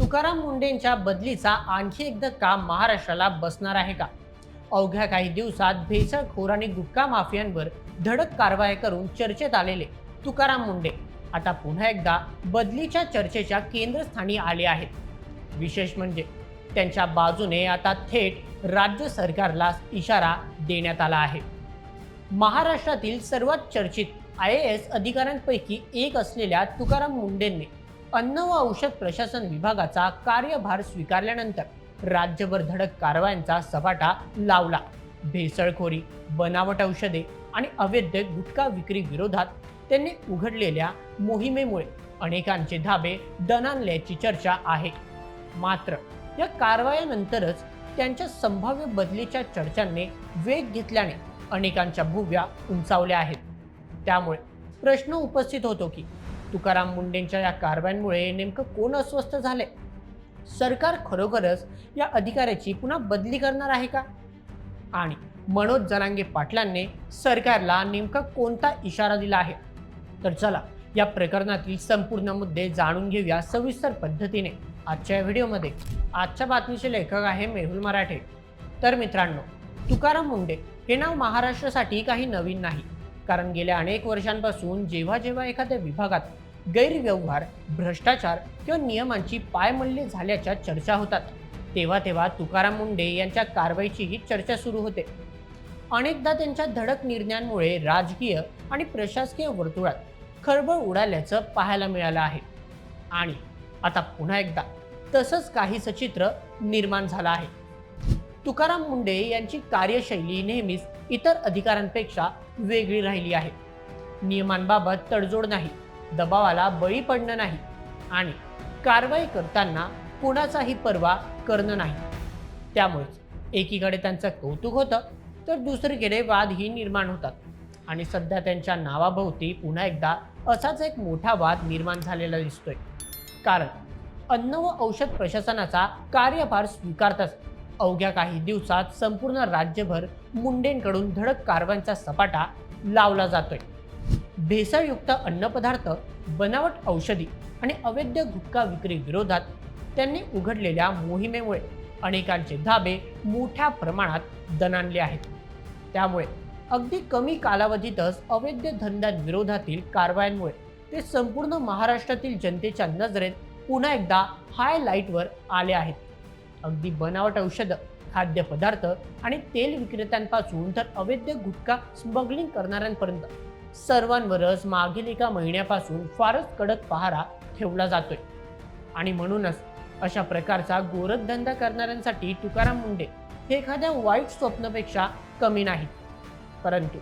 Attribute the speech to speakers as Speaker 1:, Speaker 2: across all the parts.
Speaker 1: तुकाराम मुंढेंच्या बदलीचा आणखी एकदा काम महाराष्ट्राला बसणार आहे का? अवघ्या काही दिवसात भेसळखोर आणि गुटखा माफियांवर धडक कारवाई करून चर्चेत आलेले तुकाराम मुंढे आता पुन्हा एकदा बदलीच्या चर्चेच्या केंद्रस्थानी आले आहेत. विशेष म्हणजे त्यांच्या बाजूने आता थेट राज्य सरकारला इशारा देण्यात आला आहे. महाराष्ट्रातील सर्वात चर्चित IAS अधिकाऱ्यांपैकी एक असलेल्या तुकाराम मुंढेंनी अन्न व औषध प्रशासन विभागाचा कार्यभार स्वीकारल्यानंतर राज्यभर धडक कारवायांचा सपाटा लावला. भेसळखोरी, बनावट औषधे आणि अवैध गुटखा विक्री विरोधात त्यांनी उघडलेल्या मोहिमेमुळे अनेकांचे धाबे दणाणल्याची चर्चा आहे. मात्र या कारवायानंतरच त्यांच्या संभाव्य बदलीच्या चर्चांनी वेग घेतल्याने अनेकांच्या भुवया उंचावल्या आहेत. त्यामुळे प्रश्न उपस्थित होतो की तुकाराम मुंढेंच्या या कारवायांमुळे नेमकं कोण अस्वस्थ झाले? सरकार खरोखरच या अधिकाऱ्याची पुन्हा बदली करणार आहे का? आणि मनोज जरांगे पाटलांनी सरकारला नेमका कोणता इशारा दिला आहे? तर चला या प्रकरणातील संपूर्ण मुद्दे जाणून घेऊया सविस्तर पद्धतीने आजच्या व्हिडिओमध्ये. आजच्या बातमीचे लेखक आहे मेहुल मराठे. तर मित्रांनो, तुकाराम मुंढे हे नाव महाराष्ट्रासाठी काही नवीन नाही, कारण गेल्या अनेक वर्षांपासून जेव्हा एखाद्या विभागात गैरव्यवहार, भ्रष्टाचार किंवा नियमांची पायमल्ली झाल्याच्या चर्चा होतात, तेव्हा तुकाराम मुंढे यांच्या कारवाईची ही चर्चा सुरू होते. अनेकदा त्यांच्या धडक निर्णयांमुळे राजकीय आणि प्रशासकीय वर्तुळात खळबळ उडाल्याचं पाहायला मिळालं आहे. आणि आता पुन्हा एकदा तसंच काहीसं चित्र निर्माण झालं आहे. तुकाराम मुंढे यांची कार्यशैली नेहमीच इतर अधिकाऱ्यांपेक्षा वेगळी राहिली आहे. नियमांबाबत तडजोड नाही, दबावाला बळी पडणं नाही आणि कारवाई करताना कुणाचाही पर्वा करणं नाही. त्यामुळेच एकीकडे त्यांचं कौतुक होतं तर दुसरीकडे वादही निर्माण होतात. आणि सध्या त्यांच्या नावाभोवती पुन्हा एकदा असाच एक मोठा वाद निर्माण झालेला दिसतोय. कारण अन्न व औषध प्रशासनाचा कार्यभार स्वीकारताच अवघ्या काही दिवसात संपूर्ण राज्यभर मुंढेंकडून धडक कारवायांचा सपाटा लावला जातोय. भेसळयुक्त अन्नपदार्थ, बनावट औषधी आणि अवैध गुटखा विक्री विरोधात त्यांनी उघडलेल्या मोहिमेमुळे अनेकांचे धाबे मोठ्या प्रमाणात दणाणले आहेत. त्यामुळे अगदी कमी कालावधीतच अवैध धंद्यांविरोधातील कारवायांमुळे ते संपूर्ण महाराष्ट्रातील जनतेच्या नजरेत पुन्हा एकदा हायलाईटवर आले आहेत. अगदी बनावट औषधं, खाद्यपदार्थ आणि तेल विक्रेत्यांपासून तर अवैध गुटखा स्मगलिंग करणाऱ्यांपर्यंत सर्वांवरच मागील एका महिन्यापासून फारच कडक पहारा ठेवला जातोय. आणि म्हणूनच अशा प्रकारचा गोरखधंदा करणाऱ्यांसाठी तुकाराम मुंढे हे एखाद्या वाईट स्वप्नापेक्षा कमी नाहीत. परंतु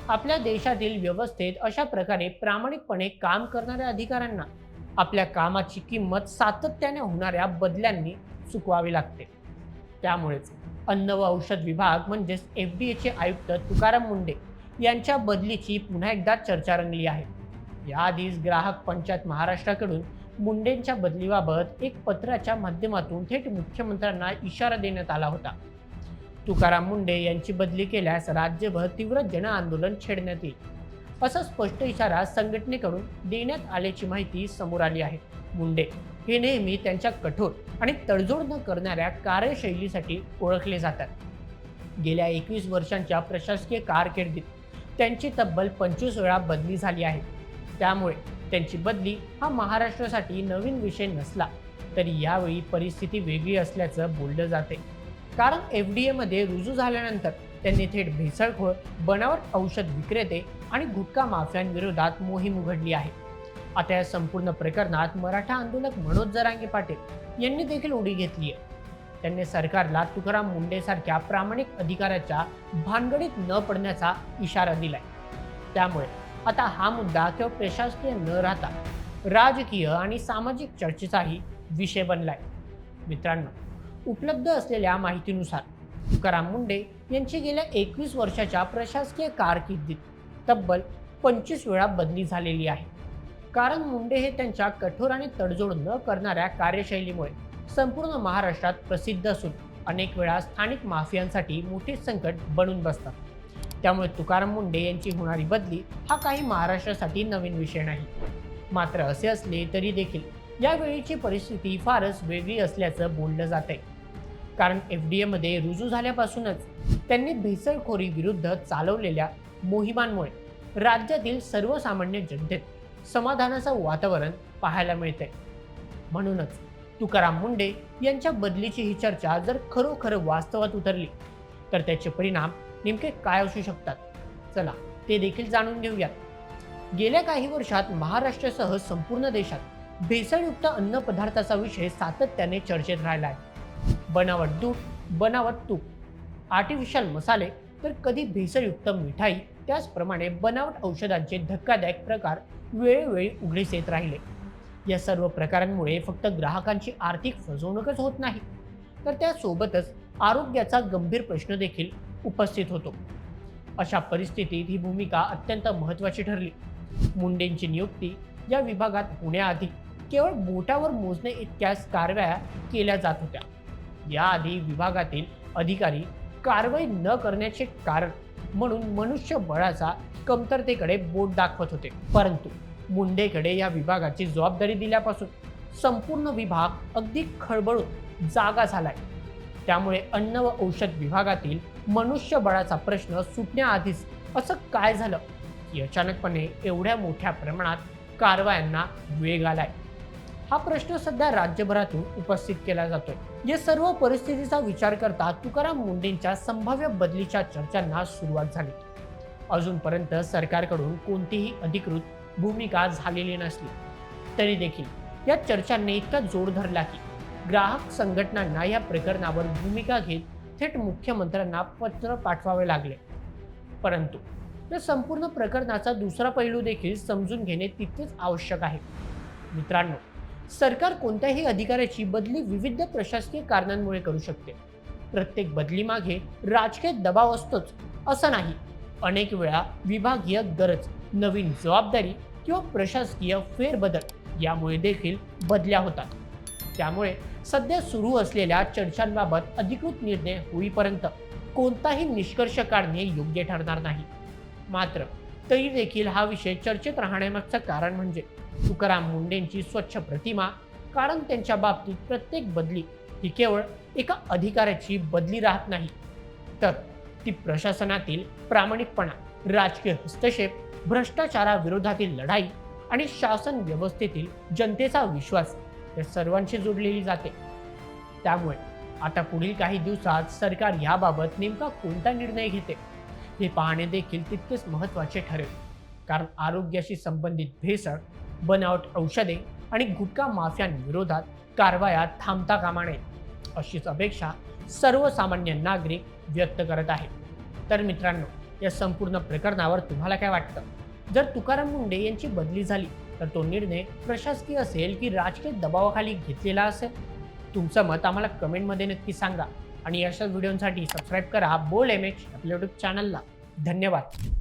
Speaker 1: आपल्या देशातील व्यवस्थेत अशा प्रकारे प्रामाणिकपणे काम करणाऱ्या अधिकाऱ्यांना आपल्या कामाची किंमत सातत्याने होणाऱ्या बदल्यांनी चुकवावी लागते. त्यामुळेच अन्न व औषध विभाग म्हणजेच FDAचे आयुक्त तुकाराम मुंढे यांच्या बदलीची पुन्हा एकदा चर्चा रंगली आहे. याआधीच ग्राहक पंचायत महाराष्ट्राकडून मुंढेंच्या बदलीबाबत एक पत्राच्या माध्यमातून थेट मुख्यमंत्र्यांना इशारा देण्यात आला होता. तुकाराम मुंढे यांची बदली केल्यास राज्यभर तीव्र जनआंदोलन छेडण्यात येईल, असा स्पष्ट इशारा संघटनेकडून देण्यात आल्याची माहिती समोर आली आहे. मुंढे हे नेहमी त्यांच्या कठोर आणि तडजोड न करणाऱ्या कार्यशैलीसाठी ओळखले जातात. गेल्या 21 वर्षांच्या प्रशासकीय कारकिर्दीत त्यांची तब्बल 25 वेळा बदली झाली आहे. त्यामुळे त्यांची बदली हा महाराष्ट्रासाठी नवीन विषय नसला तरी यावेळी परिस्थिती वेगळी असल्याचं बोललं जाते. कारण FDAमध्ये रुजू झाल्यानंतर त्यांनी थेट भेसळखोर, बनावट औषध विक्रेते आणि गुटखा माफियांविरोधात मोहीम उघडली आहे. आता या संपूर्ण प्रकरणात मराठा आंदोलक मनोज जरांगे पाटील यांनी देखील उडी घेतली आहे. त्यांनी सरकारला तुकाराम मुंढेसारख्या प्रामाणिक अधिकाऱ्याच्या भानगडीत न पडण्याचा इशारा दिलाय. त्यामुळे आता हा मुद्दा केवळ प्रशासकीय न राहता राजकीय आणि सामाजिक चर्चेचाही विषय बनलाय. मित्रांनो, उपलब्ध असलेल्या माहितीनुसार तुकाराम मुंढे यांची गेल्या 21 वर्षाच्या प्रशासकीय कारकिर्दीत तब्बल 25 वेळा बदली झालेली आहे. कारण मुंढे हे त्यांच्या कठोर आणि तडजोड न करणाऱ्या कार्यशैलीमुळे संपूर्ण महाराष्ट्रात प्रसिद्ध असून अनेक वेळा स्थानिक माफियांसाठी मोठे संकट बनून बसतात. त्यामुळे तुकाराम मुंढे यांची होणारी बदली हा काही महाराष्ट्रासाठी नवीन विषय नाही. मात्र असे असले तरी देखील यावेळीची परिस्थिती फारच वेगळी असल्याचं बोललं जातंय. कारण FDA मध्ये रुजू झाल्यापासूनच त्यांनी भेसळखोरी विरुद्ध चालवलेल्या मोहिमांमुळे राज्यातील सर्वसामान्य जनतेत समाधानाचं वातावरण पाहायला मिळतंय. म्हणूनच तुकाराम मुंढे यांच्या बदलीची ही चर्चा जर खरोखर वास्तवात उतरली तर त्याचे परिणाम नेमके काय असू शकतात, चला ते देखील जाणून घेऊयात. गेल्या काही वर्षात महाराष्ट्रासह संपूर्ण देशात भेसळयुक्त अन्न पदार्थाचा विषय सातत्याने चर्चेत राहिला आहे. बनावट दूध, बनावट तूप, आर्टिफिशियल मसाले, तर कधी भेसळयुक्त मिठाई, त्याचप्रमाणे बनावट औषधांचे धक्कादायक प्रकार वेळोवेळी उघडीस येत राहिले. या सर्व प्रकारांमुळे फक्त ग्राहकांची आर्थिक फसवणूकच होत नाही, तर त्यासोबतच आरोग्याचा गंभीर प्रश्न देखील उपस्थित होतो. अशा परिस्थितीत ही भूमिका अत्यंत महत्त्वाची ठरली. मुंडेंची नियुक्ती या विभागात होण्याआधी केवळ बोटावर मोजणे इतक्याच कारवाया केल्या जात होत्या. याआधी विभागातील अधिकारी कारवाई न करण्याचे कारण म्हणून मनुष्यबळाचा कमतरतेकडे बोट दाखवत होते. परंतु मुंडेकडे या विभागाची जबाबदारी दिल्यापासून संपूर्ण विभाग अगदी खळबळून जागा झालाय. त्यामुळे अन्न व औषध विभागातील मनुष्यबळाचा प्रश्न सुटण्याआधीच असं काय झालं की अचानकपणे एवढ्या मोठ्या प्रमाणात कारवायांना वेग आलाय? हा प्रश्न सध्या राज्यभरातून उपस्थित केला जातोय. या सर्व परिस्थितीचा विचार करता तुकाराम मुंडेंच्या संभाव्य बदलीच्या चर्चांना सुरुवात झाली. अजूनपर्यंत सरकारकडून कोणतीही अधिकृत भूमिका झालेली नसली तरी देखील या चर्चांनी इतका जोर धरला की ग्राहक संघटनांना या प्रकरणावर भूमिका घेत थेट मुख्यमंत्र्यांना पत्र पाठवावे लागले. परंतु या संपूर्ण प्रकरणाचा दुसरा पैलू देखील समजून घेणे तितकेच आवश्यक आहे. मित्रांनो, सरकार कोणत्याही अधिकाऱ्याची बदली विविध प्रशासकीय कारणांमुळे करू शकते. प्रत्येक बदलीमागे राजकीय दबाव असतोच असं नाही. अनेक वेळा विभागीय गरज, नवीन जबाबदारी किंवा प्रशासकीय फेरबदल यामुळे देखील बदल्या होतात. त्यामुळे सध्या सुरू असलेल्या चर्चांबाबत अधिकृत निर्णय होईपर्यंत कोणताही निष्कर्ष काढणे योग्य ठरणार नाही. मात्र तरी देखील हा विषय चर्चेत राहण्यामागचं कारण म्हणजे तुकाराम मुंडेंची स्वच्छ प्रतिमा. कारण त्यांच्या बाबतीत प्रत्येक बदली ही केवळ एका अधिकाऱ्याची बदली राहत नाही, तर ती प्रशासनातील प्रामाणिकपणा, राजकीय हस्तक्षेप, भ्रष्टाचाराविरोधातील लढाई आणि शासन व्यवस्थेतील जनतेचा विश्वास या सर्वांशी जोडलेली जाते. त्यामुळे आता पुढील काही दिवसात सरकार याबाबत नेमका कोणता निर्णय घेते हे पाहणे देखील तितकेच महत्त्वाचे ठरेल. कारण आरोग्याशी संबंधित भेसळ, बनावट औषधे आणि गुटखा माफियांविरोधात कारवाया थांबता कामा नयेत अशीच अपेक्षा सर्वसामान्य नागरिक व्यक्त करत आहेत. तर मित्रांनो, या संपूर्ण प्रकरणावर तुम्हाला काय वाटतं? जर तुकाराम मुंडे यांची बदली झाली तर तो निर्णय प्रशासकीय असेल की राजकीय दबावाखाली घेतलेला असेल? तुमचं मत आम्हाला कमेंटमध्ये नक्की सांगा. आणि अशा व्हिडिओसाठी सबस्क्राईब करा बोल MH आपल्या यूट्यूब चॅनलला. धन्यवाद.